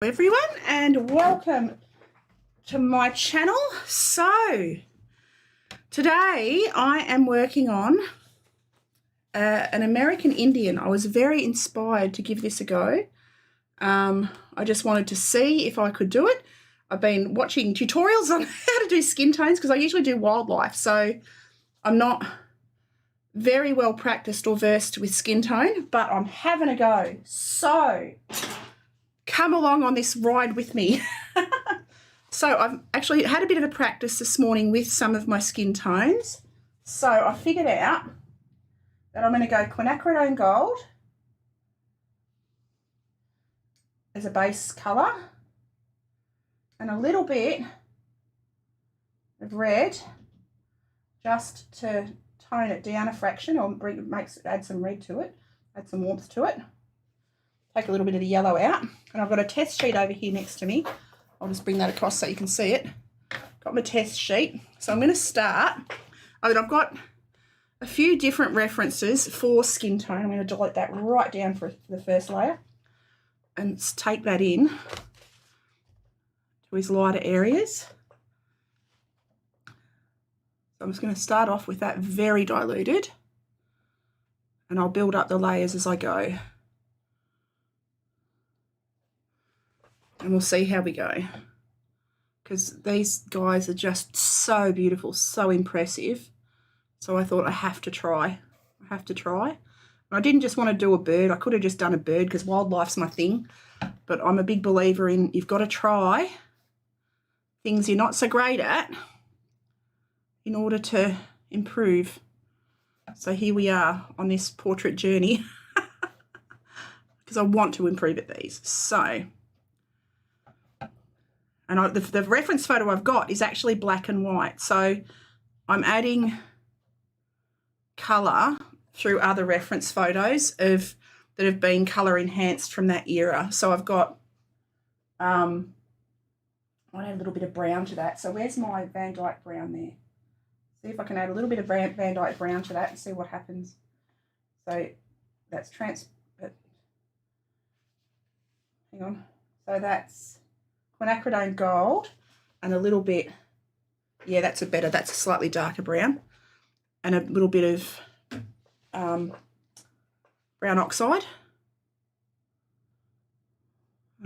Everyone, and welcome to my channel. So today I am working on an American Indian. I was very inspired to give this a go. I just wanted to see if I could do it. I've been watching tutorials on how to do skin tones because I usually do wildlife, so I'm not very well practiced or versed with skin tone, but I'm having a go. So come along on this ride with me. So I've actually had a bit of a practice this morning with some of my skin tones. So I figured out that I'm going to go quinacridone gold as a base colour and a little bit of red just to tone it down a fraction or add some red to it, add some warmth to it. Take a little bit of the yellow out, and I've got a test sheet over here next to me. I'll just bring that across so you can see it. Got my test sheet. So I'm going to start. I've got a few different references for skin tone. I'm going to dilute that right down for the first layer and take that in to his lighter areas. So I'm just going to start off with that very diluted, and I'll build up the layers as I go. And we'll see how we go, because these guys are just so beautiful, so impressive. So I thought I have to try. And I didn't just want to do a bird. I could have just done a bird because wildlife's my thing. But I'm a big believer in you've got to try things you're not so great at in order to improve. So here we are on this portrait journey because I want to improve at these. So... and the reference photo I've got is actually black and white. So I'm adding colour through other reference photos that have been colour enhanced from that era. So I've got, I want to add a little bit of brown to that. So where's my Van Dyke brown there? See if I can add a little bit of Van Dyke brown to that and see what happens. So that's hang on. So that's quinacridone gold and a little bit, yeah, that's a slightly darker brown, and a little bit of brown oxide.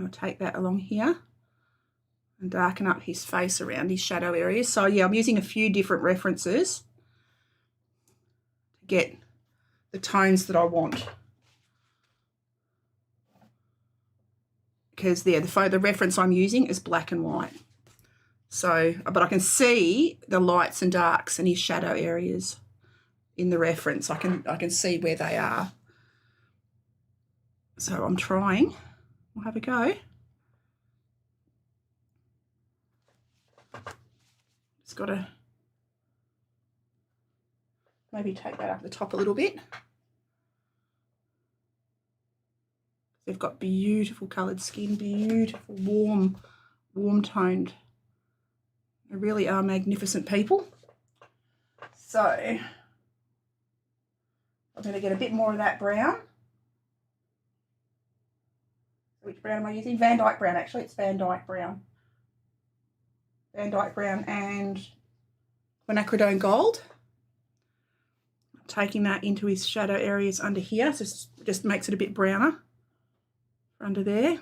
I'll take that along here and darken up his face around his shadow areas. So yeah, I'm using a few different references to get the tones that I want. Because the reference I'm using is black and white. So, but I can see the lights and darks and his shadow areas in the reference. I can see where they are. So I'm trying. We'll have a go. Just got to maybe take that up the top a little bit. They've got beautiful coloured skin, beautiful, warm toned. They really are magnificent people. So I'm going to get a bit more of that brown. Which brown am I using? Van Dyke brown, actually. It's Van Dyke brown. Van Dyke brown and quinacridone gold. Taking that into his shadow areas under here, so just makes it a bit browner. Under there,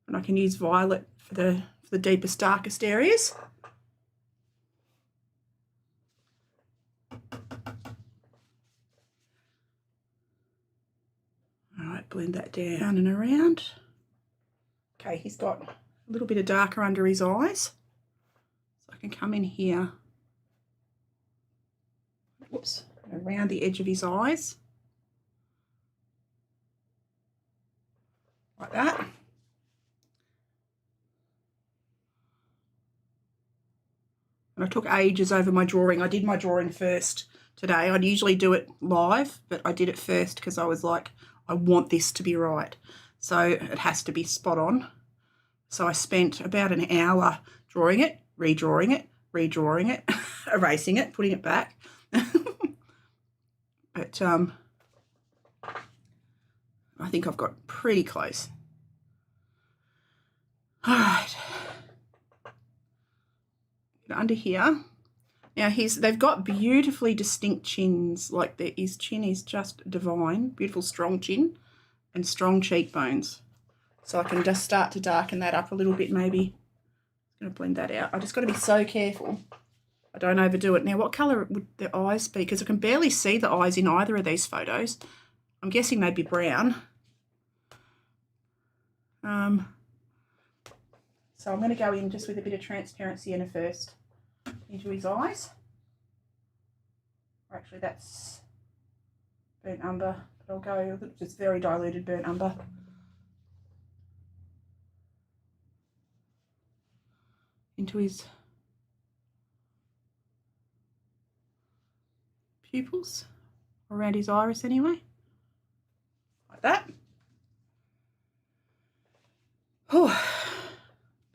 and I can use violet for the deepest, darkest areas. All right, blend that down and around. Okay, he's got a little bit of darker under his eyes, so I can come in here, whoops, around the edge of his eyes. Like that. And I took ages over my drawing. I did my drawing first today. I'd usually do it live, but I did it first because I was like, I want this to be right. So it has to be spot on. So I spent about an hour drawing it, redrawing it, erasing it, putting it back. But I think I've got pretty close. All right. Under here. Now they've got beautifully distinct chins. Like his chin is just divine. Beautiful strong chin and strong cheekbones. So I can just start to darken that up a little bit maybe. I'm going to blend that out. I just got to be so careful I don't overdo it. Now what colour would the eyes be? Because I can barely see the eyes in either of these photos. I'm guessing they'd be brown. So I'm going to go in just with a bit of transparency in first into his eyes. Or actually that's burnt umber, but I'll go just very diluted burnt umber. Into his pupils, around his iris anyway, like that. Oh,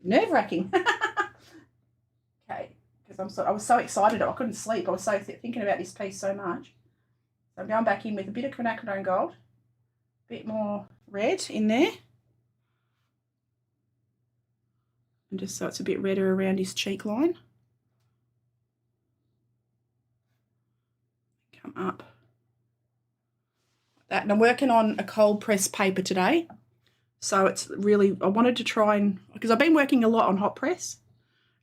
nerve-wracking. Okay, because I was so excited, I couldn't sleep. I was so thinking about this piece so much. So I'm going back in with a bit of quinacridone gold, a bit more red in there, and just so it's a bit redder around his cheek line. Come up like that. And I'm working on a cold press paper today. So it's really, I wanted to try and, because I've been working a lot on hot press,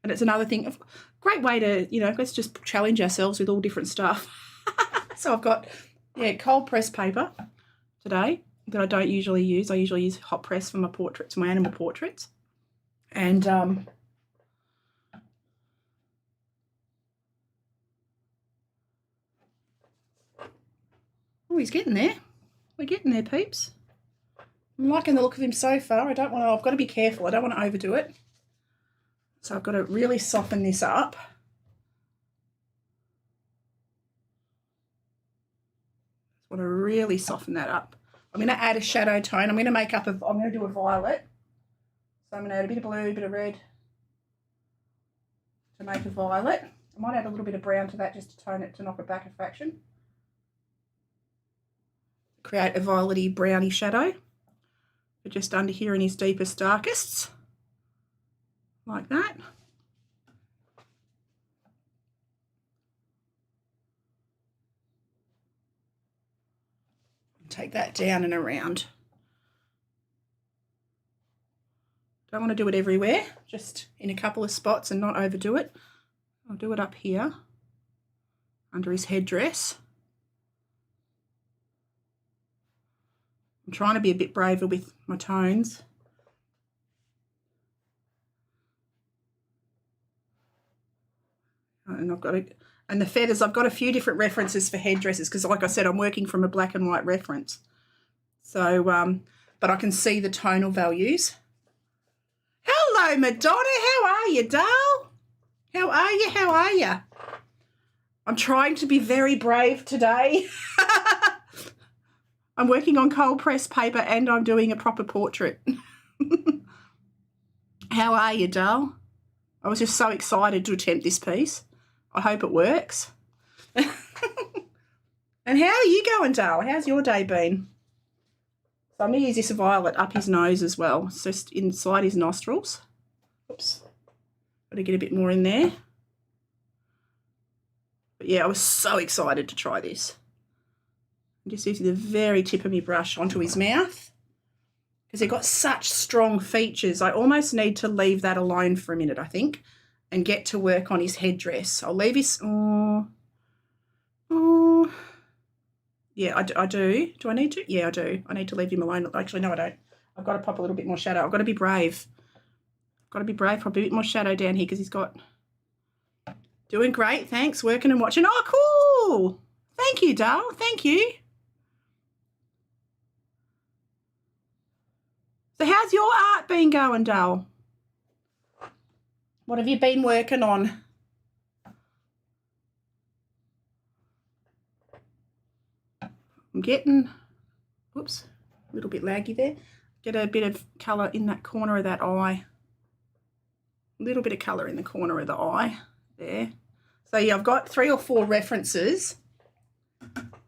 and it's another thing, great way to, you know, let's just challenge ourselves with all different stuff. So I've got, yeah, cold press paper today that I don't usually use. I usually use hot press for my portraits, my animal portraits. And oh, he's getting there. We're getting there, peeps. I'm liking the look of him so far. I've got to be careful. I don't want to overdo it. So I've got to really soften this up. I want to really soften that up. I'm going to add a shadow tone. I'm going to do a violet. So I'm going to add a bit of blue, a bit of red to make a violet. I might add a little bit of brown to that just to tone it, to knock it back a fraction. Create a violet-y, browny shadow. But just under here in his deepest, darkests. Like that. Take that down and around. Don't want to do it everywhere, just in a couple of spots and not overdo it. I'll do it up here under his headdress. I'm trying to be a bit braver with my tones. And and the feathers, I've got a few different references for headdresses because, like I said, I'm working from a black and white reference. So, but I can see the tonal values. Hello, Madonna. How are you, doll? How are you? How are you? I'm trying to be very brave today. I'm working on cold press paper and I'm doing a proper portrait. How are you, doll? I was just so excited to attempt this piece. I hope it works. And how are you going, doll? How's your day been? So I'm going to use this violet up his nose as well. It's just inside his nostrils. Oops. Got to get a bit more in there. But yeah, I was so excited to try this. I'm just using the very tip of my brush onto his mouth because they've got such strong features. I almost need to leave that alone for a minute, I think, and get to work on his headdress. I'll leave his, yeah, I do. Do I need to? Yeah, I do. I need to leave him alone. Actually, no, I don't. I've got to pop a little bit more shadow. I've got to be brave. I've got to be brave. Pop a bit more shadow down here because he's got... Doing great, thanks. Working and watching. Oh, cool. Thank you, doll. Thank you. So how's your art been going, doll? What have you been working on? I'm getting, whoops, a little bit laggy there. Get a bit of colour in that corner of that eye. A little bit of colour in the corner of the eye there. So yeah, I've got 3 or 4 references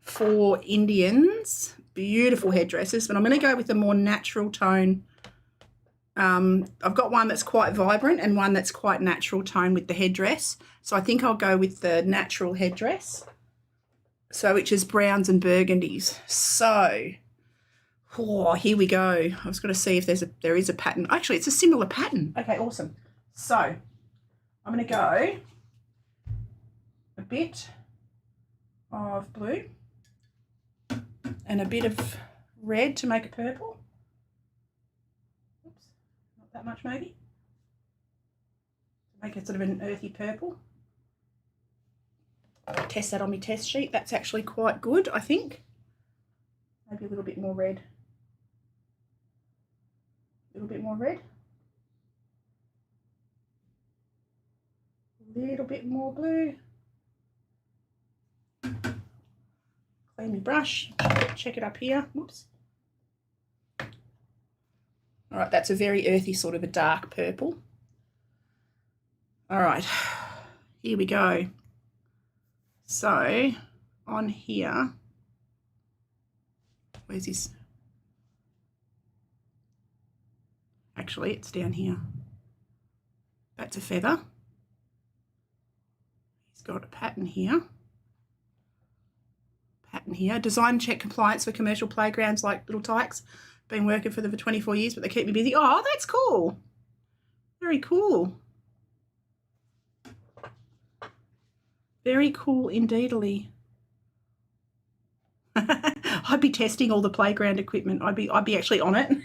for Indians beautiful headdresses, but I'm going to go with a more natural tone. I've got one that's quite vibrant and one that's quite natural tone with the headdress. So I think I'll go with the natural headdress, so which is browns and burgundies. So, oh, here we go. I was going to see if there is a pattern. Actually, it's a similar pattern. Okay, awesome. So I'm going to go a bit of blue and a bit of red to make a purple. Oops, not that much maybe. Make it sort of an earthy purple. I'll test that on my test sheet. That's actually quite good, I think. Maybe a little bit more red. A little bit more red. A little bit more blue. Clean my brush. Check it up here. Whoops. All right, that's a very earthy sort of a dark purple. All right, here we go. So on here, where's this? Actually, it's down here. That's a feather. He's got a pattern here. Pattern here. Design check compliance for commercial playgrounds like Little Tykes. Been working for them for 24 years, but they keep me busy. Oh, that's cool. Very cool. Very cool indeedly. I'd be testing all the playground equipment. I'd be actually on it.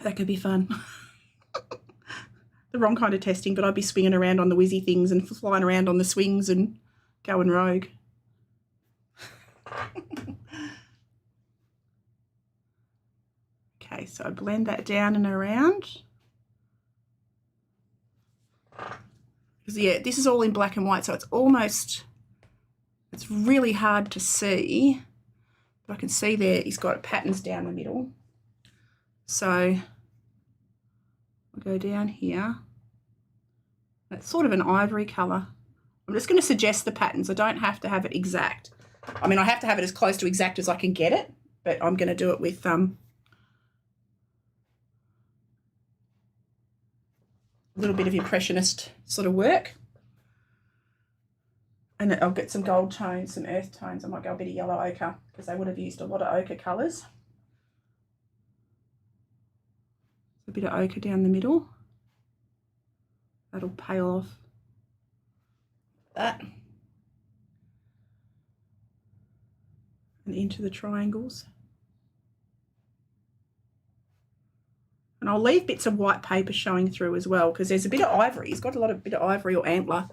That could be fun. The wrong kind of testing, but I'd be swinging around on the whizzy things and flying around on the swings and going rogue. Okay, so I blend that down and around. Because, yeah, this is all in black and white, so it's really hard to see. But I can see there he's got patterns down the middle. So I'll go down here. It's sort of an ivory colour. I'm just going to suggest the patterns. I don't have to have it exact. I mean, I have to have it as close to exact as I can get it, but I'm going to do it with a little bit of impressionist sort of work. And I'll get some gold tones, some earth tones. I might go a bit of yellow ochre because they would have used a lot of ochre colours. A bit of ochre down the middle. That'll pay off. That. And into the triangles. And I'll leave bits of white paper showing through as well because there's a bit of ivory. He's got a bit of ivory or antler.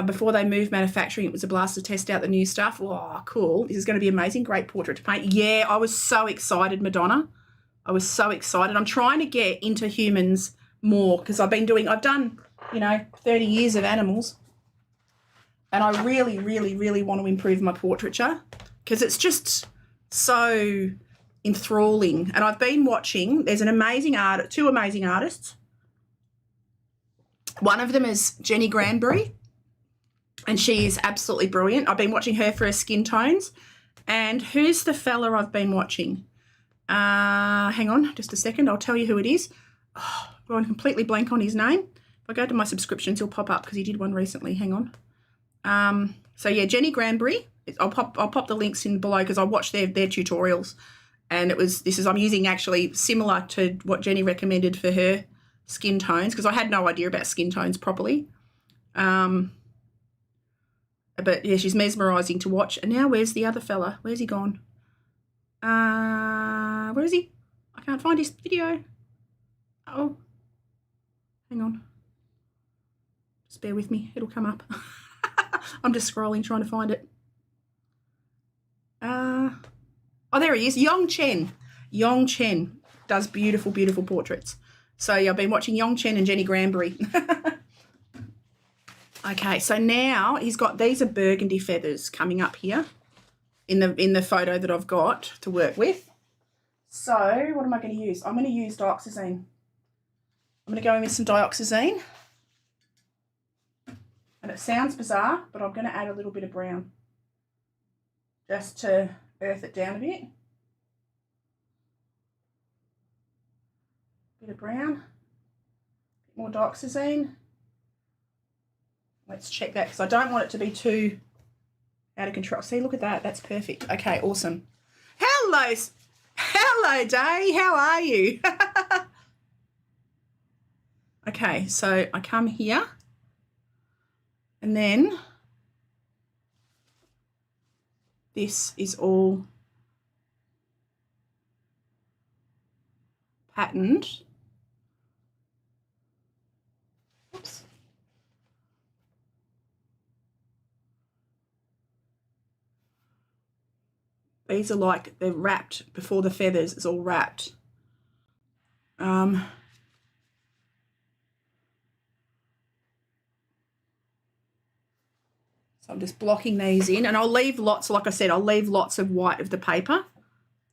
Before they moved manufacturing, it was a blast to test out the new stuff. Oh, cool. This is going to be amazing. Great portrait to paint. Yeah, I was so excited, Madonna. I was so excited. I'm trying to get into humans more because I've done, 30 years of animals. And I really, really, really want to improve my portraiture because it's just so enthralling. And I've been watching, there's two amazing artists. One of them is Jenny Granbury, and she is absolutely brilliant. I've been watching her for her skin tones. And who's the fella I've been watching? Hang on just a second. I'll tell you who it is. Oh, I'm going completely blank on his name. If I go to my subscriptions, he'll pop up because he did one recently. Hang on. So yeah, Jenny Granbury. I'll pop the links in below because I watched their tutorials, and I'm using actually similar to what Jenny recommended for her skin tones because I had no idea about skin tones properly. But yeah, she's mesmerising to watch. And now where's the other fella? Where's he gone? Where is he? I can't find his video. Oh, hang on. Just bear with me. It'll come up. I'm just scrolling trying to find it. Oh, there he is. Yong Chen. Yong Chen does beautiful, beautiful portraits. So yeah, I've been watching Yong Chen and Jenny Granbury. Okay, so now these are burgundy feathers coming up here in the photo that I've got to work with. So what am I going to use? I'm going to use dioxazine. I'm going to go in with some dioxazine. And it sounds bizarre, but I'm going to add a little bit of brown. just to earth it down a bit. Bit of brown, bit more dioxazine. Let's check that because I don't want it to be too out of control. See, look at that. That's perfect. Okay, awesome. Hello, Day. How are you? Okay, so I come here and then this is all patterned. Oops. These are like, they're wrapped before the feathers. It's all wrapped. So I'm just blocking these in, and I'll leave lots, like I said, I'll leave lots of white of the paper.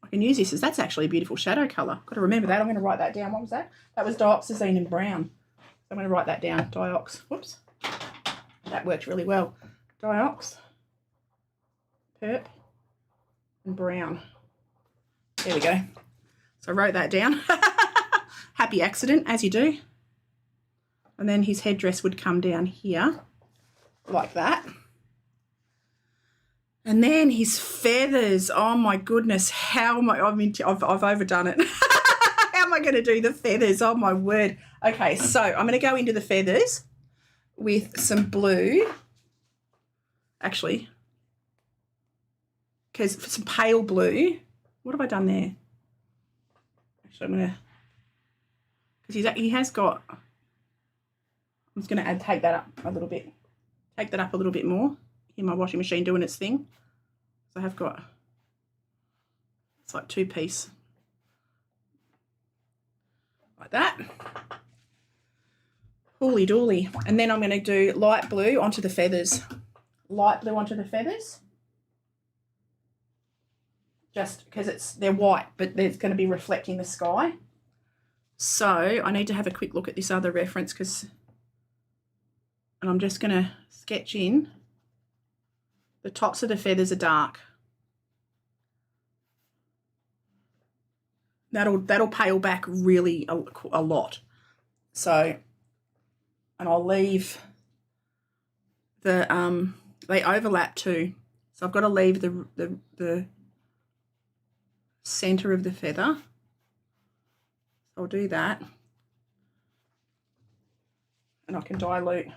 I can use this as, that's actually a beautiful shadow colour. Got to remember that. I'm going to write that down. What was that? That was dioxazine and brown. So I'm going to write that down. Diox. Whoops. That worked really well. Diox, perp, and brown. There we go. So I wrote that down. Happy accident, as you do. And then his headdress would come down here like that. And then his feathers, oh my goodness, how am I, I've overdone it. How am I going to do the feathers? Oh my word. Okay, so I'm going to go into the feathers with some blue, actually, because for some pale blue. What have I done there? Actually, I'm going to, because he has got, I'm just going to take that up a little bit. Take that up a little bit more. In my washing machine doing its thing. So I have got, it's like 2-piece. Like that. Hooly dooly. And then I'm going to do light blue onto the feathers. Light blue onto the feathers. Just because they're white, but it's going to be reflecting the sky. So I need to have a quick look at this other reference and I'm just going to sketch in. The tops of the feathers are dark. That'll pale back really a lot. So, and I'll leave the they overlap too. So I've got to leave the center of the feather. I'll do that, and I can dilute.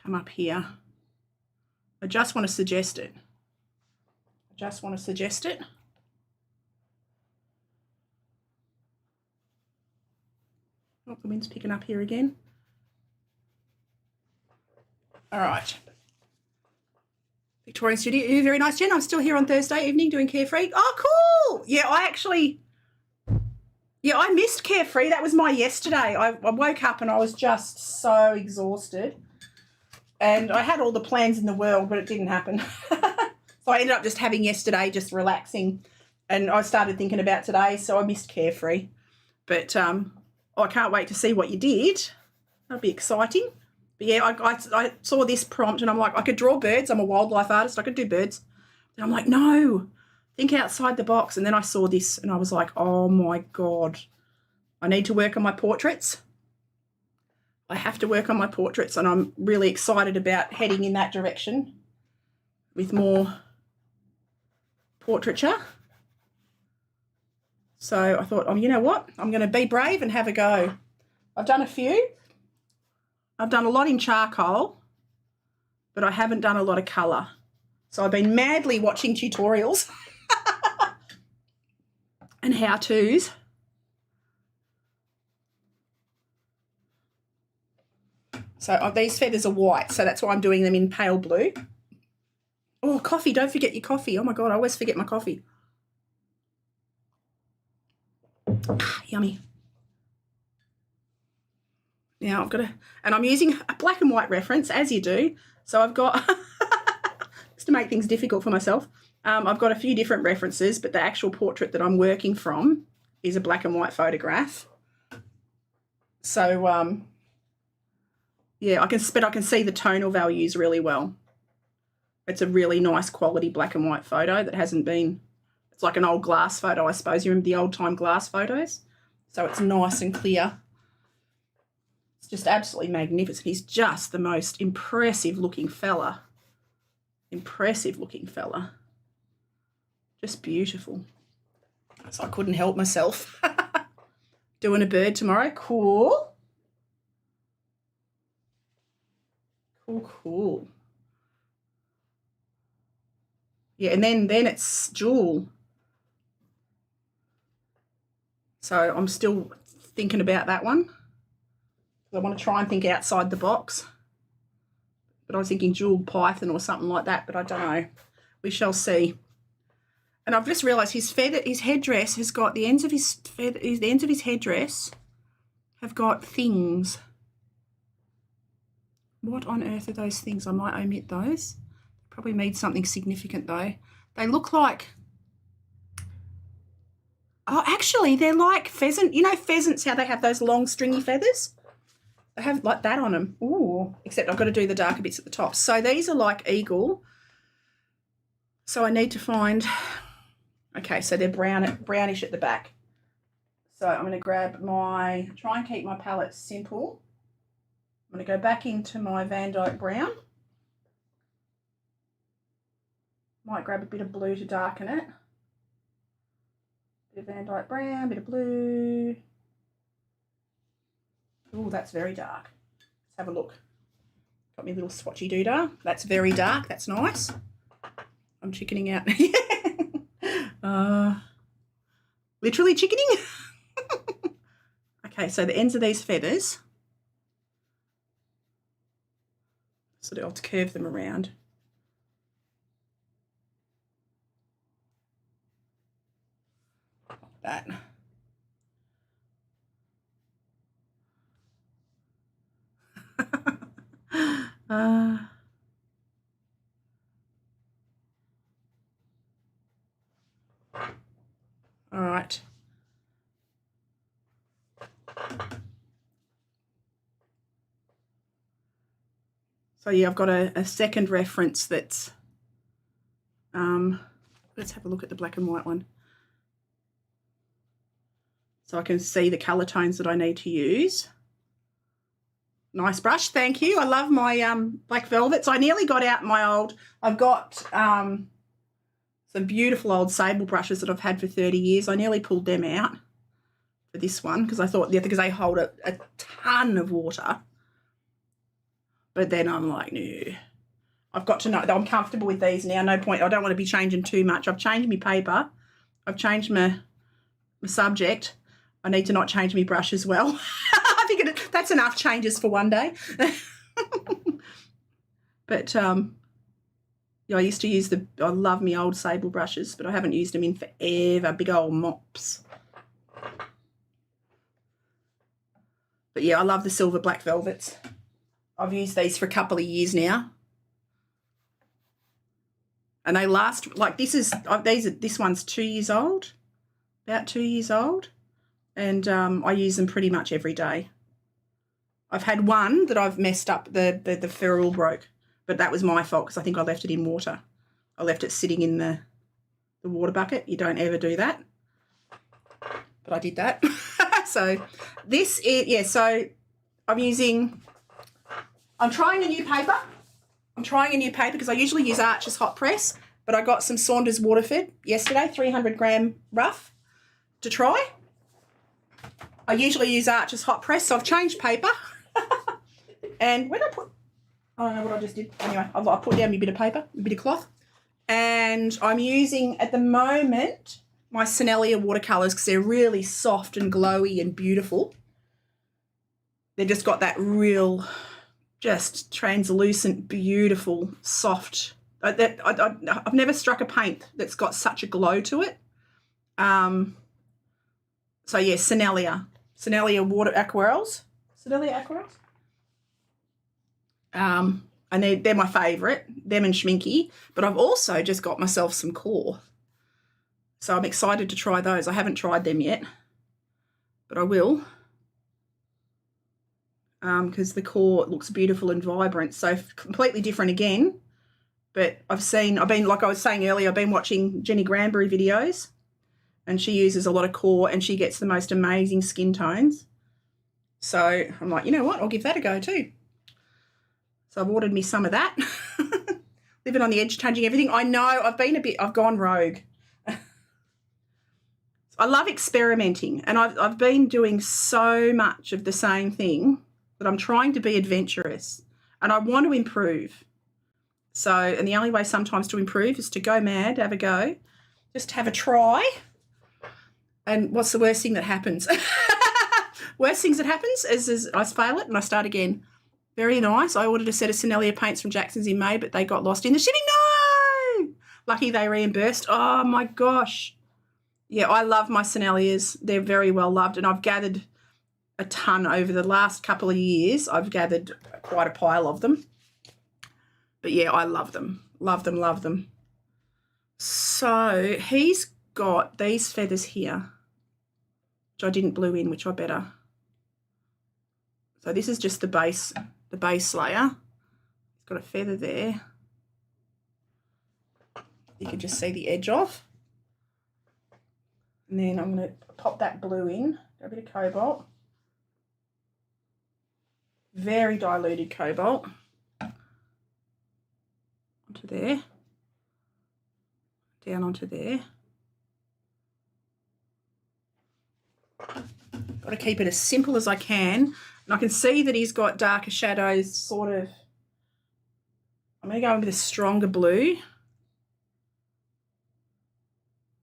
Come up here. I just want to suggest it. Oh, the wind's picking up here again. All right. Victorian Studio, very nice, Jen. I'm still here on Thursday evening doing Carefree. Oh, cool. Yeah, I missed Carefree. That was my yesterday. I woke up and I was just so exhausted. And I had all the plans in the world, but it didn't happen. So I ended up just having yesterday, just relaxing. And I started thinking about today, so I missed Carefree. But I can't wait to see what you did. That'll be exciting. But yeah, I saw this prompt and I'm like, I could draw birds. I'm a wildlife artist. I could do birds. And I'm like, no, think outside the box. And then I saw this and I was like, oh, my God. I need to work on my portraits. I have to work on my portraits, and I'm really excited about heading in that direction with more portraiture. So I thought, oh, you know what? I'm going to be brave and have a go. I've done a few. I've done a lot in charcoal, but I haven't done a lot of colour. So I've been madly watching tutorials and how-tos. So these feathers are white, so that's why I'm doing them in pale blue. Oh, coffee. Don't forget your coffee. Oh, my God, I always forget my coffee. Ah, yummy. Now I've got and I'm using a black and white reference, as you do. So I've got, just to make things difficult for myself, I've got a few different references, but the actual portrait that I'm working from is a black and white photograph. So, yeah, I can see the tonal values really well. It's a really nice quality black and white photo that hasn't been, it's like an old glass photo, I suppose. You remember the old time glass photos? So it's nice and clear. It's just absolutely magnificent. He's just the most impressive looking fella. Impressive looking fella. Just beautiful. So I couldn't help myself. Doing a bird tomorrow. Cool. Cool. Yeah, and then it's Jewel. So I'm still thinking about that one. I want to try and think outside the box. But I was thinking jeweled python or something like that, but I don't know. We shall see. And I've just realised his headdress has got the ends of his headdress have got things. What on earth are those things? I might omit those. Probably mean something significant though. They look like, oh, actually they're like pheasant. You know pheasants, how they have those long stringy feathers? They have like that on them. Ooh, except I've got to do the darker bits at the top. So these are like eagle. So I need to find, okay, so they're brownish at the back. So I'm going to grab try and keep my palette simple. I'm going to go back into my Van Dyke brown. Might grab a bit of blue to darken it. Bit of Van Dyke brown, bit of blue. Oh, that's very dark. Let's have a look. Got me a little swatchy doodah. That's very dark. That's nice. I'm chickening out. Literally chickening. Okay, so the ends of these feathers. So I'll curve them around. That. All right. So yeah, I've got a second reference that's, let's have a look at the black and white one. So I can see the colour tones that I need to use. Nice brush, thank you. I love my black velvets. I nearly got out my I've got some beautiful old sable brushes that I've had for 30 years. I nearly pulled them out for this one because I thought, yeah, because they hold a ton of water. But then I'm like, no. I've got to know that I'm comfortable with these now. No point. I don't want to be changing too much. I've changed my paper. I've changed my subject. I need to not change my brush as well. I think that's enough changes for one day. But yeah, I used to use I love my old sable brushes, but I haven't used them in forever. Big old mops. But yeah, I love the silver black velvets. I've used these for a couple of years now. And they last, like this one's 2 years old, about 2 years old. And I use them pretty much every day. I've had one that I've messed up, the ferrule broke, but that was my fault because I think I left it in water. I left it sitting in the water bucket. You don't ever do that. But I did that. So this is, yeah, so I'm trying a new paper. I'm trying a new paper because I usually use Archer's hot press, but I got some Saunders waterford yesterday, 300 gram rough to try. I usually use Archer's hot press, so I've changed paper. And where did I put, I don't know what I just did. Anyway, I put down a bit of paper, a bit of cloth. And I'm using, at the moment, my Sennelier watercolours because they're really soft and glowy and beautiful. They've just got that real, just translucent, beautiful, soft. I've never struck a paint that's got such a glow to it. So, yeah, Sennelier water aquarels. Sennelier aquarels. And they're my favourite, them and Schminky. But I've also just got myself some core. So I'm excited to try those. I haven't tried them yet, but I will. Because the core looks beautiful and vibrant. So completely different again But like I was saying earlier, I've been watching Jenny Granbury videos, and she uses a lot of core and she gets the most amazing skin tones. So I'm like, you know what? I'll give that a go too. So I've ordered me some of that. Living on the edge, changing everything. I know I've gone rogue. I love experimenting, and I've been doing so much of the same thing that I'm trying to be adventurous, and I want to improve. So, and the only way sometimes to improve is to go mad, have a go, just have a try. And what's the worst thing that happens? Worst things that happens is I fail it and I start again. Very nice. I ordered a set of sennelier paints from Jackson's in May, but they got lost in the shipping. No! Lucky they reimbursed. Oh, my gosh. Yeah, I love my senneliers. They're very well loved, and I've gathered a ton over the last couple of years. I've gathered quite a pile of them. But, yeah, I love them. Love them, love them. So he's got these feathers here, which I didn't glue in, which I better. So this is just the base layer. It's got a feather there. You can just see the edge of. And then I'm going to pop that blue in, a bit of cobalt. Very diluted cobalt. Onto there. Down onto there. Got to keep it as simple as I can. And I can see that he's got darker shadows, sort of. I'm going to go in with a stronger blue.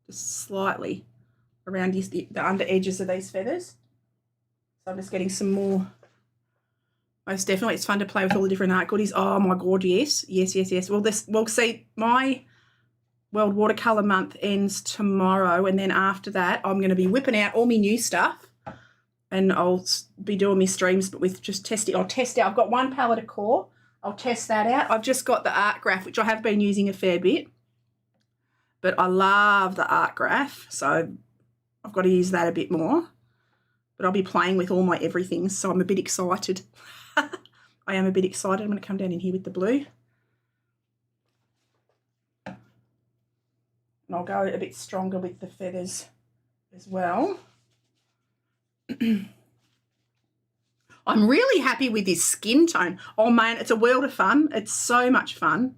Just slightly around the under edges of these feathers. So I'm just getting some more. Most definitely, it's fun to play with all the different art goodies. Oh my God, yes, yes, yes, yes. Well, see, my World Watercolour Month ends tomorrow, and then after that, I'm going to be whipping out all my new stuff, and I'll be doing my streams, but with just testing. I'll test out. I've got one palette of core. I'll test that out. I've just got the art graph, which I have been using a fair bit, but I love the art graph, so I've got to use that a bit more. But I'll be playing with all my everything, so I'm a bit excited. I am a bit excited. I'm going to come down in here with the blue. And I'll go a bit stronger with the feathers as well. I'm really happy with this skin tone. Oh, man, it's a world of fun. It's so much fun.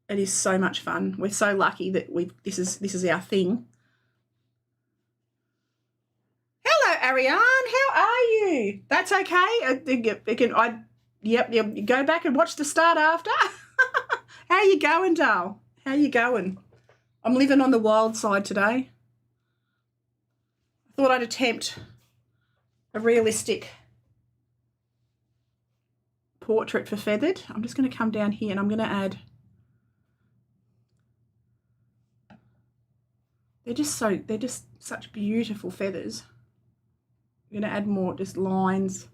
It is so much fun. We're so lucky that this is our thing. Hello, Ariane. How are you? That's okay. Yep. Go back and watch the start after. How you going, doll? How you going? I'm living on the wild side today. I thought I'd attempt a realistic portrait for feathered. I'm just going to come down here and I'm going to add. They're just such beautiful feathers. I'm going to add more just lines.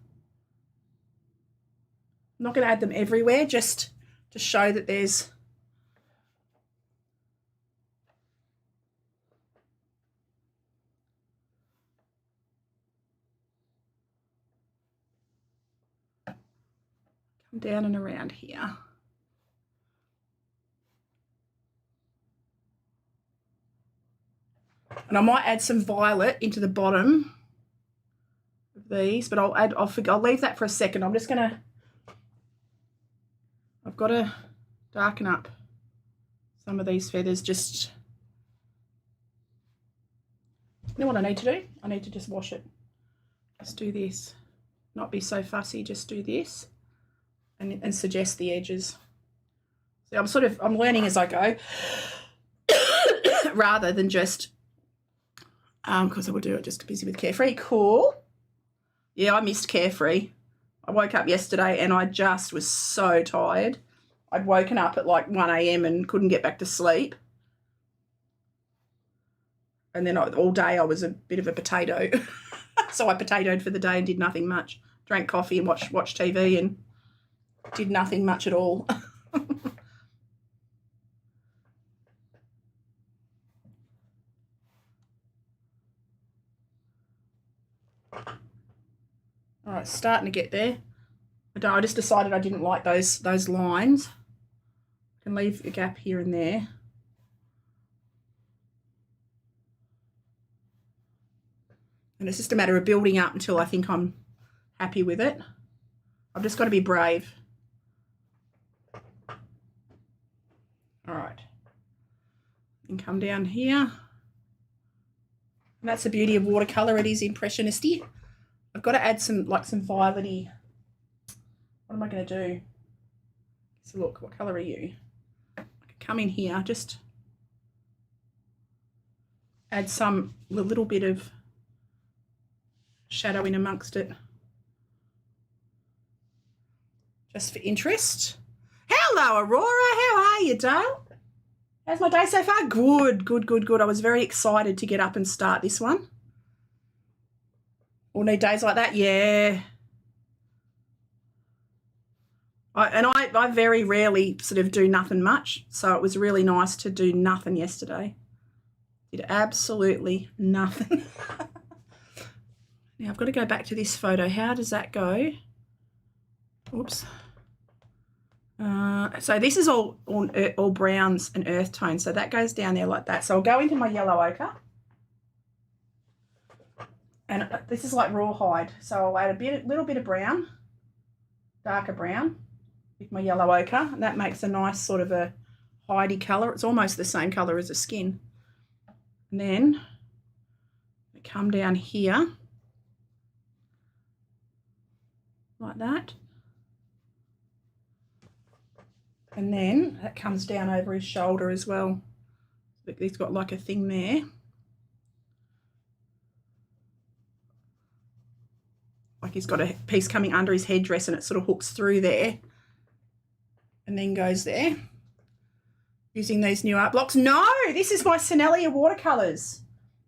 I'm not going to add them everywhere, just to show that there's come down and around here. And I might add some violet into the bottom of these, but I'll leave that for a second. I've got to darken up some of these feathers. Just, you know what I need to do? I need to just wash it. Just do this. Not be so fussy, just do this and suggest the edges. So I'm learning as I go rather than just because I would do it just busy with Carefree. Cool. Yeah, I missed Carefree. I woke up yesterday and I just was so tired. I'd woken up at like 1 a.m. and couldn't get back to sleep. And then all day I was a bit of a potato. So I potatoed for the day and did nothing much. Drank coffee and watched TV and did nothing much at all. All right, starting to get there. I just decided I didn't like those lines. can leave a gap here and there. And it's just a matter of building up until I think I'm happy with it. I've just got to be brave. All right. And come down here. And that's the beauty of watercolour. It is impressionisty. I've got to add some violety. What am I going to do? So look, what colour are you? I can come in here, just add a little bit of shadow in amongst it. Just for interest. Hello, Aurora. How are you, Dale? How's my day so far? Good, good, good, good. I was very excited to get up and start this one. All need days like that? Yeah. I very rarely sort of do nothing much, so it was really nice to do nothing yesterday. Did absolutely nothing. Now I've got to go back to this photo. How does that go? Oops. So this is all browns and earth tones, so that goes down there like that. So I'll go into my yellow ochre, and this is like rawhide, so I'll add a little bit of brown, darker brown, with my yellow ochre, and that makes a nice sort of a hidey colour. It's almost the same colour as the skin. And then I come down here like that. And then that comes down over his shoulder as well. He's got like a thing there. Like he's got a piece coming under his headdress and it sort of hooks through there and then goes there. Using these new art blocks. No, this is my Sennelier watercolours.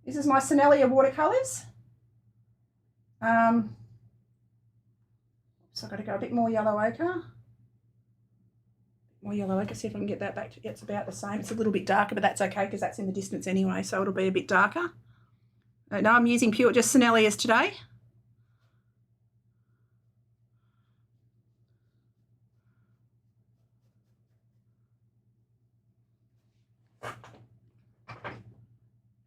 This is my Sennelier watercolours. So I've got to go a bit more yellow ochre. More yellow ochre, see if I can get that back to, it's about the same. It's a little bit darker, but that's okay because that's in the distance anyway, so it'll be a bit darker. No, I'm using just Senneliers today.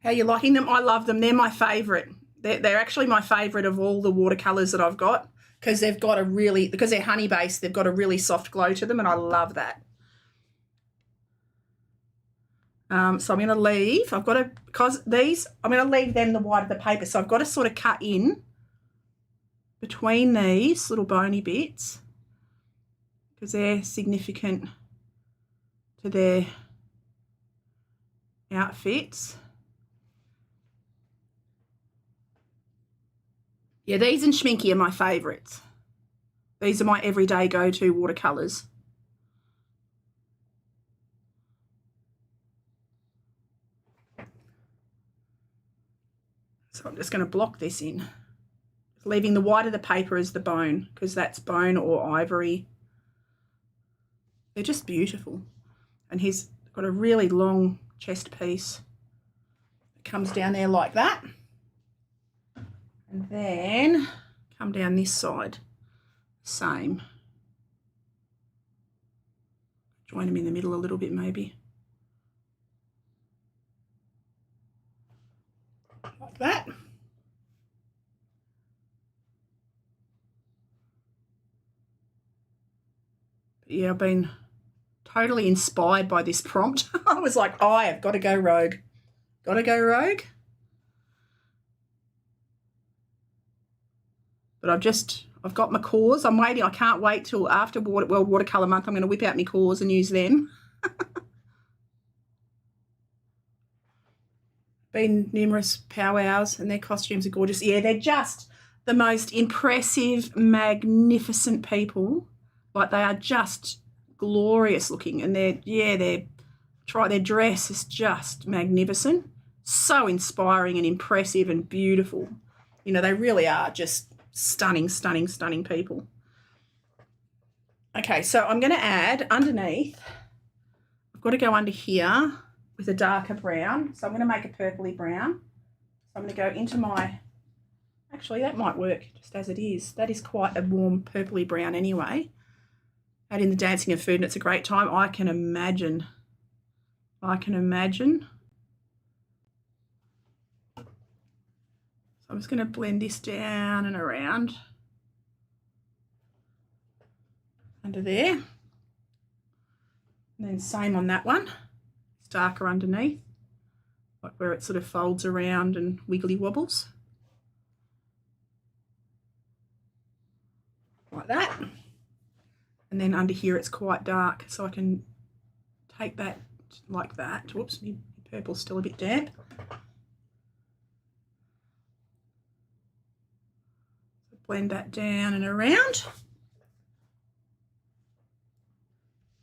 How are you liking them? I love them. They're my favourite. They're actually my favourite of all the watercolours that I've got because they've got because they're honey based, they've got a really soft glow to them and I love that. So I'm going to leave, I'm going to leave them the white of the paper. So I've got to sort of cut in between these little bony bits because they're significant to their outfits. Yeah, these and Schminky are my favourites. These are my everyday go-to watercolours. So I'm just going to block this in, leaving the white of the paper as the bone because that's bone or ivory. They're just beautiful. And he's got a really long chest piece. It comes down there like that. And then come down this side, same. Join them in the middle a little bit maybe. Like that. But yeah, I've been totally inspired by this prompt. I was like, oh, I have got to go rogue. Got to go rogue. But I've got my cores. I'm waiting. I can't wait till after World Watercolour Month. I'm going to whip out my cores and use them. Been numerous powwows and their costumes are gorgeous. Yeah, they're just the most impressive, magnificent people. Like they are just glorious looking, and their dress is just magnificent. So inspiring and impressive and beautiful. You know, they really are just stunning, stunning, stunning people. Okay, so I'm going to add underneath, I've got to go under here with a darker brown. So I'm going to make a purpley brown. So I'm going to go into my, actually that might work just as it is. That is quite a warm purpley brown anyway. out in the dancing of food, and it's a great time. I can imagine. So I'm just going to blend this down and around under there. And then same on that one. It's darker underneath, like where it sort of folds around and wiggly wobbles. Like that. And then under here it's quite dark, so I can take that like that. Whoops, my purple's still a bit damp. Blend that down and around.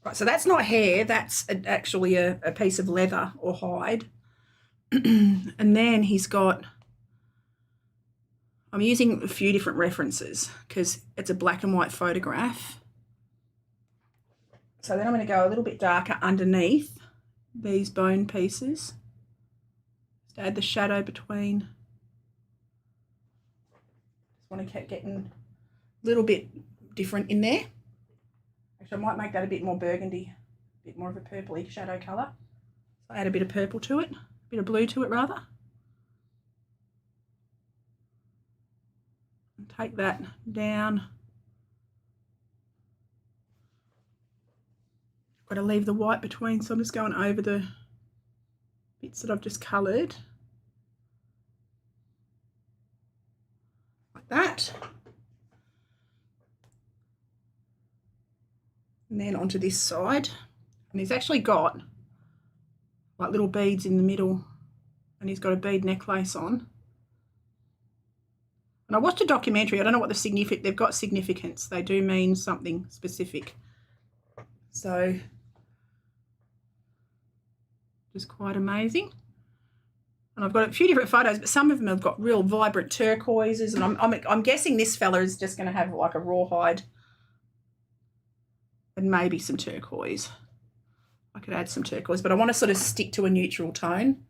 Right, so that's not hair, that's actually a piece of leather or hide. And then he's got, I'm using a few different references because it's a black and white photograph. So then I'm going to go a little bit darker underneath these bone pieces. Just add the shadow between. Just want to keep getting a little bit different in there. Actually, I might make that a bit more burgundy, a bit more of a purpley shadow colour. So add a bit of purple to it, a bit of blue to it rather. And take that down. Got to leave the white between, so I'm just going over the bits that I've just coloured. Like that. And then onto this side. And he's actually got like little beads in the middle, and he's got a bead necklace on. And I watched a documentary, I don't know what the significance, they've got significance. They do mean something specific. So, just quite amazing. And I've got a few different photos, but some of them have got real vibrant turquoises, and I'm guessing this fella is just going to have like a rawhide and maybe some turquoise. I could add some turquoise, but I want to sort of stick to a neutral tone.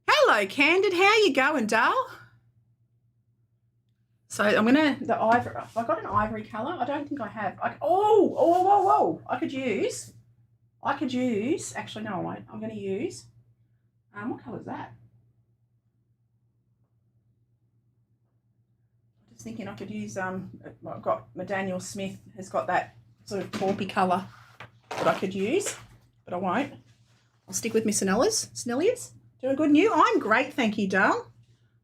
Hello, Candid. How you going, doll? So I'm going to, the ivory, have I got an ivory colour? I don't think I have. Whoa. I could use, actually, no, I won't. I'm going to use, what colour is that? Just thinking I could use, I've got my Daniel Smith has got that sort of taupey colour that I could use, but I won't. I'll stick with my senneliers. Doing good, and you? I'm great, thank you, darling.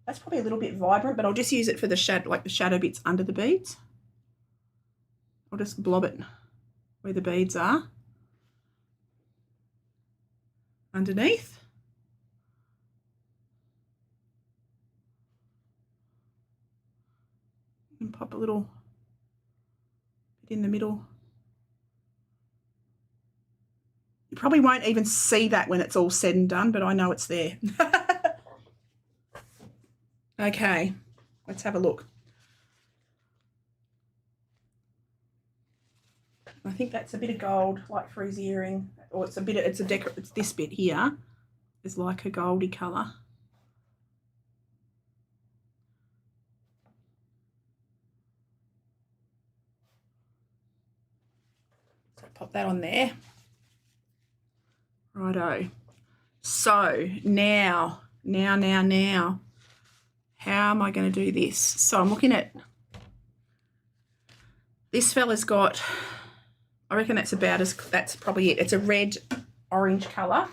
That's probably a little bit vibrant, but I'll just use it for the shadow, like the shadow bits under the beads. I'll just blob it where the beads are. Underneath. And pop a little bit in the middle. You probably won't even see that when it's all said and done, but I know it's there. Okay, let's have a look. I think that's a bit of gold, like for his earring, or it's this bit here is like a goldy colour. So pop that on there. Righto. So now, how am I going to do this? So I'm looking at, this fella's got, I reckon that's probably it. It's a red-orange colour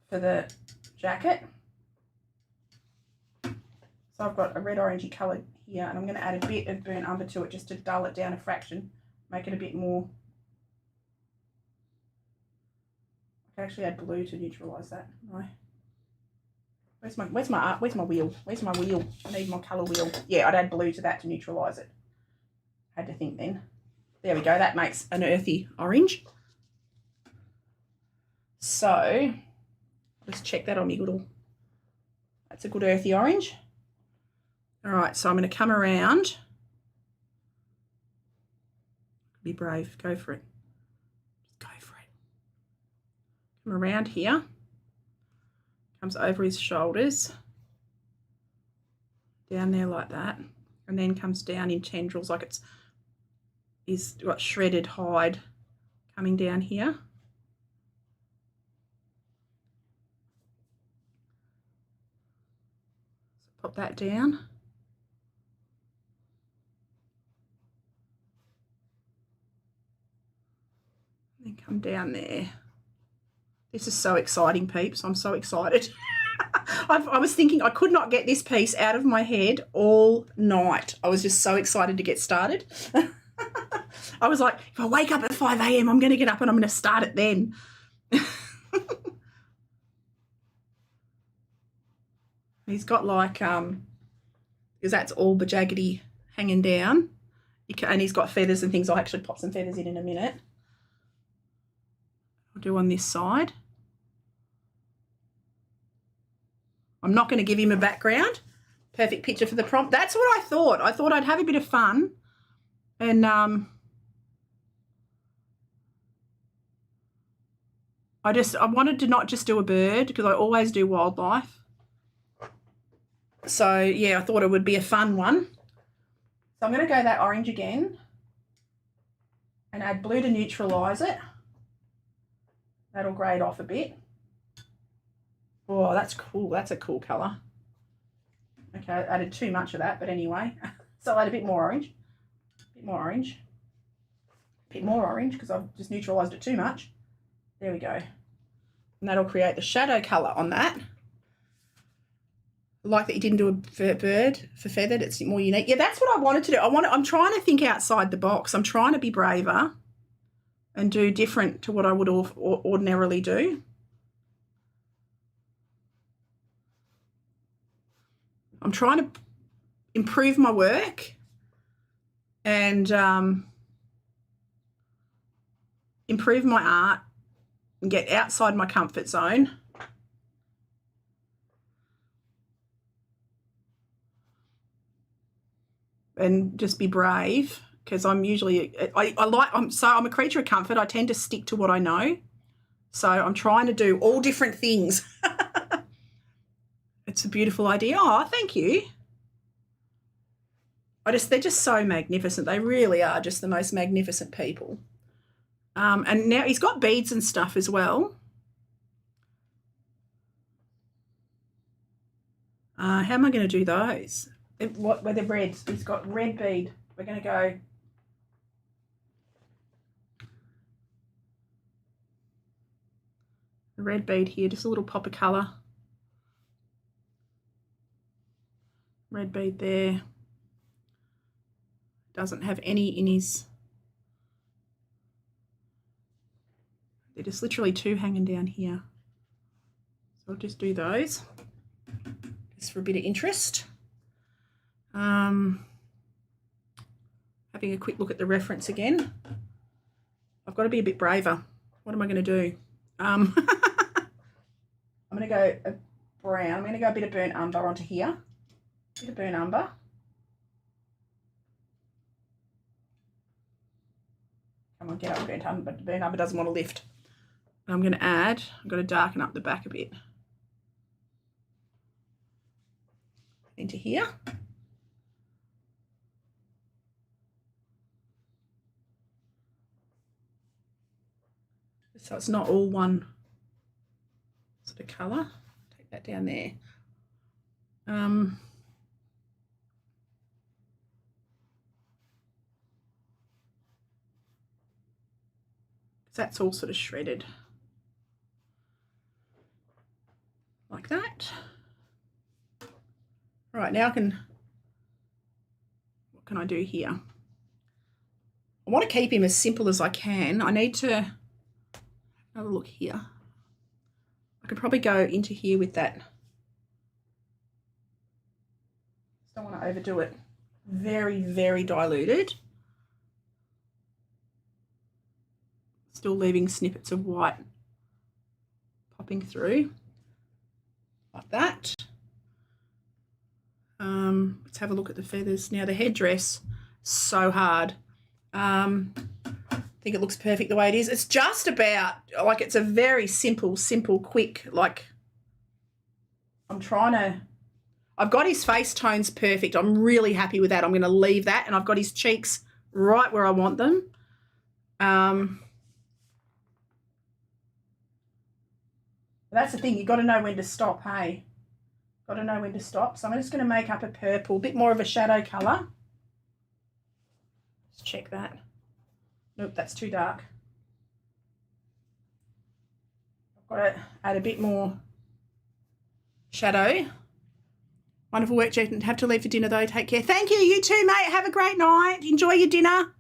for the jacket. So I've got a red-orangey colour here, and I'm going to add a bit of burnt umber to it just to dull it down a fraction, make it a bit more. I can actually add blue to neutralise that. No. Where's my wheel? Where's my wheel? I need my colour wheel. Yeah, I'd add blue to that to neutralise it. Had to think then. There we go. That makes an earthy orange. So, let's check that on me good. That's a good earthy orange. All right, so I'm going to come around. Be brave. Go for it. Just go for it. Come around here. Comes over his shoulders, down there like that, and then comes down in tendrils like he's got shredded hide coming down here. So pop that down. And then come down there. This is so exciting, peeps. I'm so excited. I was thinking I could not get this piece out of my head all night. I was just so excited to get started. I was like, if I wake up at 5 a.m, I'm going to get up and I'm going to start it then. He's got like, because that's all bajaggedy hanging down. And he's got feathers and things. I'll actually pop some feathers in a minute. I'll do on this side. I'm not going to give him a background. Perfect picture for the prompt. That's what I thought. I thought I'd have a bit of fun. And I wanted to not just do a bird because I always do wildlife. So, yeah, I thought it would be a fun one. So I'm going to go that orange again and add blue to neutralise it. That'll grade off a bit. Oh, that's cool. That's a cool colour. Okay, I added too much of that, but anyway. So I'll add a bit more orange. A bit more orange. A bit more orange because I've just neutralised it too much. There we go. And that'll create the shadow colour on that. I like that you didn't do a bird for feathered. It's more unique. Yeah, that's what I wanted to do. I'm trying to think outside the box. I'm trying to be braver and do different to what I would ordinarily do. I'm trying to improve my work and improve my art and get outside my comfort zone. And just be brave because I'm usually, I'm a creature of comfort. I tend to stick to what I know. So I'm trying to do all different things. It's a beautiful idea. Oh, thank you. They're just so magnificent. They really are just the most magnificent people. And now he's got beads and stuff as well. How am I going to do those? Where the reds? He's got red bead. We're going to go. The red bead here, just a little pop of colour. Red bead there. Doesn't have any in his. They're just literally two hanging down here. So I'll just do those just for a bit of interest. Having a quick look at the reference again. I've got to be a bit braver. What am I going to do? I'm going to go a brown. I'm going to go a bit of burnt umber onto here. A bit of burnt umber. Come on, get up, burnt umber. The burnt umber doesn't want to lift. And I'm going to add, I've got to darken up the back a bit. Into here. So it's not all one sort of colour. Take that down there. That's all sort of shredded like that. Right, now what can I do here? I want to keep him as simple as I can. I need to have a look here. I could probably go into here with that. Just don't want to overdo it. Very, very diluted. Still leaving snippets of white popping through like that. Let's have a look at the feathers. Now the headdress, so hard. I think it looks perfect the way it is. It's just about, like, it's a very simple, quick, like, I I've got his face tones perfect. I'm really happy with that. I'm going to leave that, and I've got his cheeks right where I want them. That's the thing. You've got to know when to stop, hey? Got to know when to stop. So I'm just going to make up a purple, a bit more of a shadow colour. Let's check that. Nope, that's too dark. I've got to add a bit more shadow. Wonderful work, Jen. Have to leave for dinner though. Take care. Thank you. You too, mate. Have a great night. Enjoy your dinner.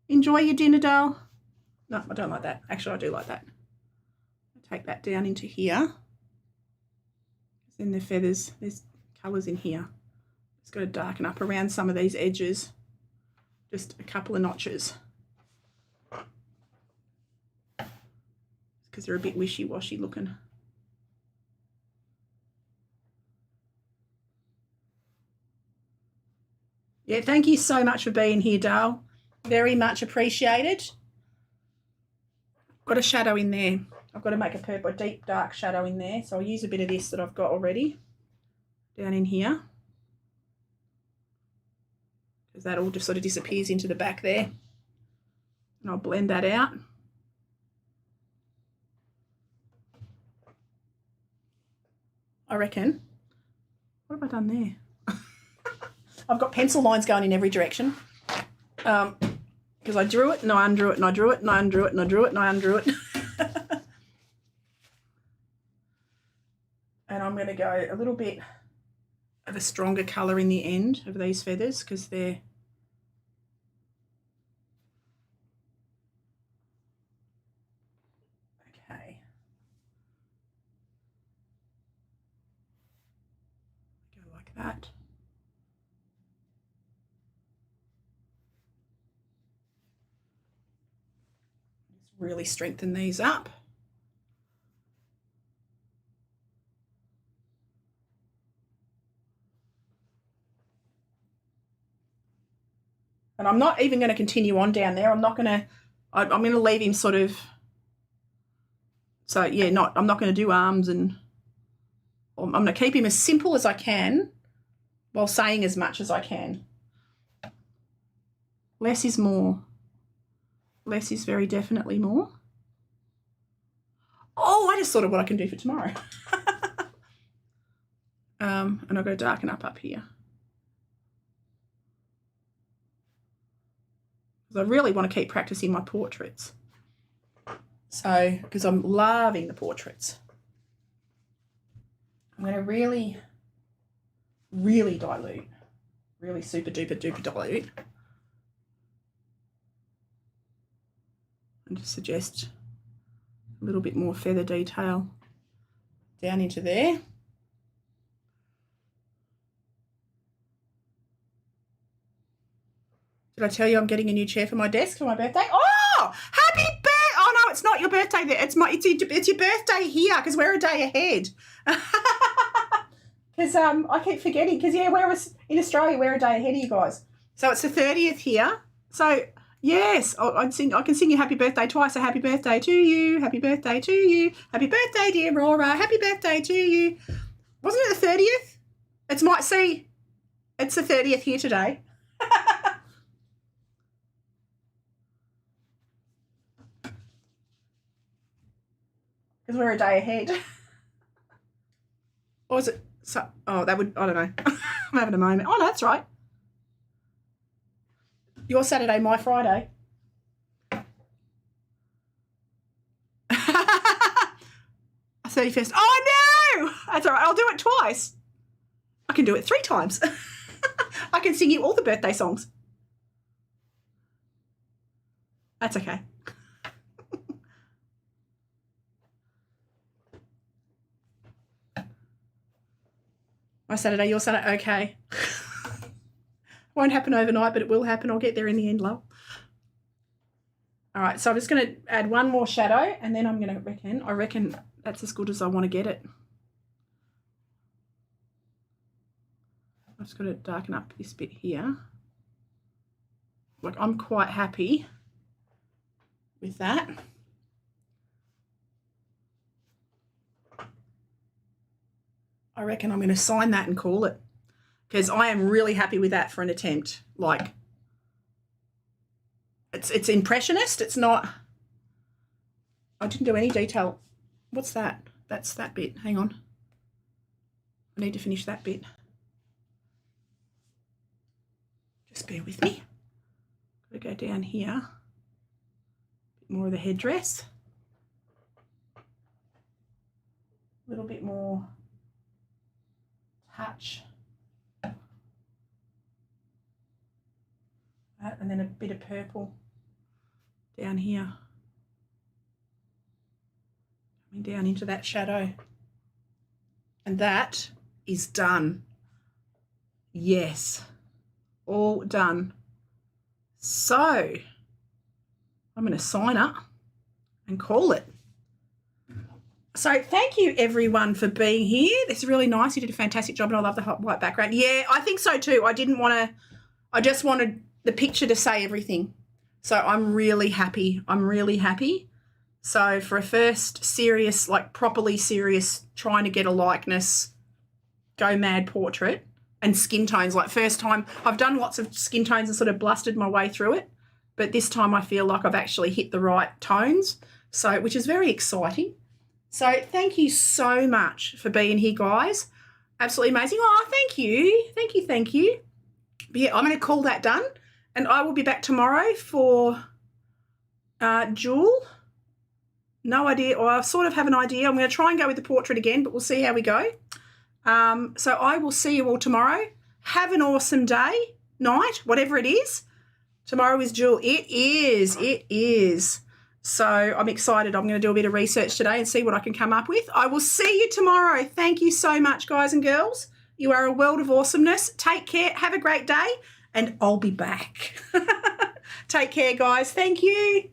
Enjoy your dinner, doll. No, I don't like that. Actually, I do like that. Take that down into here. Then the feathers, there's colours in here. It's got to darken up around some of these edges. Just a couple of notches. Because they're a bit wishy-washy looking. Yeah, thank you so much for being here, Dale. Very much appreciated. Got a shadow in there. I've got to make a purple, a deep dark shadow in there. So I'll use a bit of this that I've got already down in here. Because that all just sort of disappears into the back there. And I'll blend that out. I reckon. What have I done there? I've got pencil lines going in every direction. Because I drew it and I undrew it and I drew it and I undrew it and I drew it and I undrew it. And I'm going to go a little bit of a stronger colour in the end of these feathers because they're okay. Go like that. Just really strengthen these up. And I'm not even going to continue on down there. I'm going to leave him sort of, so yeah, I'm not going to do arms, and I'm going to keep him as simple as I can while saying as much as I can. Less is more. Less is very definitely more. Oh, I just thought of what I can do for tomorrow. And I've got to darken up here. I really want to keep practicing my portraits. So, because I'm loving the portraits. I'm going to really, really dilute. Really super duper duper dilute. And just suggest a little bit more feather detail down into there. Did I tell you I'm getting a new chair for my desk for my birthday? Oh, happy birthday! Oh no, it's not your birthday there. It's your birthday here because we're a day ahead. Because I keep forgetting because yeah, in Australia we're a day ahead of you guys. So it's the 30th here. So yes, I can sing you happy birthday twice. So happy birthday to you, happy birthday to you, happy birthday dear Rora, happy birthday to you. Wasn't it the 30th? It's the 30th here today. Because we're a day ahead. Or was it? So, oh, that would, I don't know. I'm having a moment. Oh, no, that's right. Your Saturday, my Friday. 31st. Oh, no! That's all right. I'll do it twice. I can do it 3 times. I can sing you all the birthday songs. That's okay. My Saturday, your Saturday, okay. Won't happen overnight, but it will happen. I'll get there in the end, love. All right, so I'm just going to add one more shadow, and then I'm going to I reckon that's as good as I want to get it. I've just got to darken up this bit here. Like, I'm quite happy with that. I reckon I'm going to sign that and call it, because I am really happy with that for an attempt. Like, it's impressionist. It's not, I didn't do any detail. What's that? That's that bit. Hang on. I need to finish that bit. Just bear with me. Got to go down here. A bit more of the headdress. A little bit more touch. And then a bit of purple down here. Coming down into that shadow. And that is done. Yes, all done. So I'm going to sign up and call it. So thank you everyone for being here. It's really nice. You did a fantastic job and I love the hot white background. Yeah, I think so too. I just wanted the picture to say everything. So I'm really happy. I'm really happy. So for a first serious, like properly serious, trying to get a likeness, go mad portrait and skin tones, like first time, I've done lots of skin tones and sort of blustered my way through it. But this time I feel like I've actually hit the right tones, so which is very exciting. So thank you so much for being here, guys. Absolutely amazing. Oh, thank you. Thank you, thank you. But yeah, I'm going to call that done. And I will be back tomorrow for Jewel. No idea, or I sort of have an idea. I'm going to try and go with the portrait again, but we'll see how we go. So I will see you all tomorrow. Have an awesome day, night, whatever it is. Tomorrow is Jewel. It is. So I'm excited. I'm going to do a bit of research today and see what I can come up with. I will see you tomorrow. Thank you so much, guys and girls. You are a world of awesomeness. Take care. Have a great day. And I'll be back. Take care, guys. Thank you.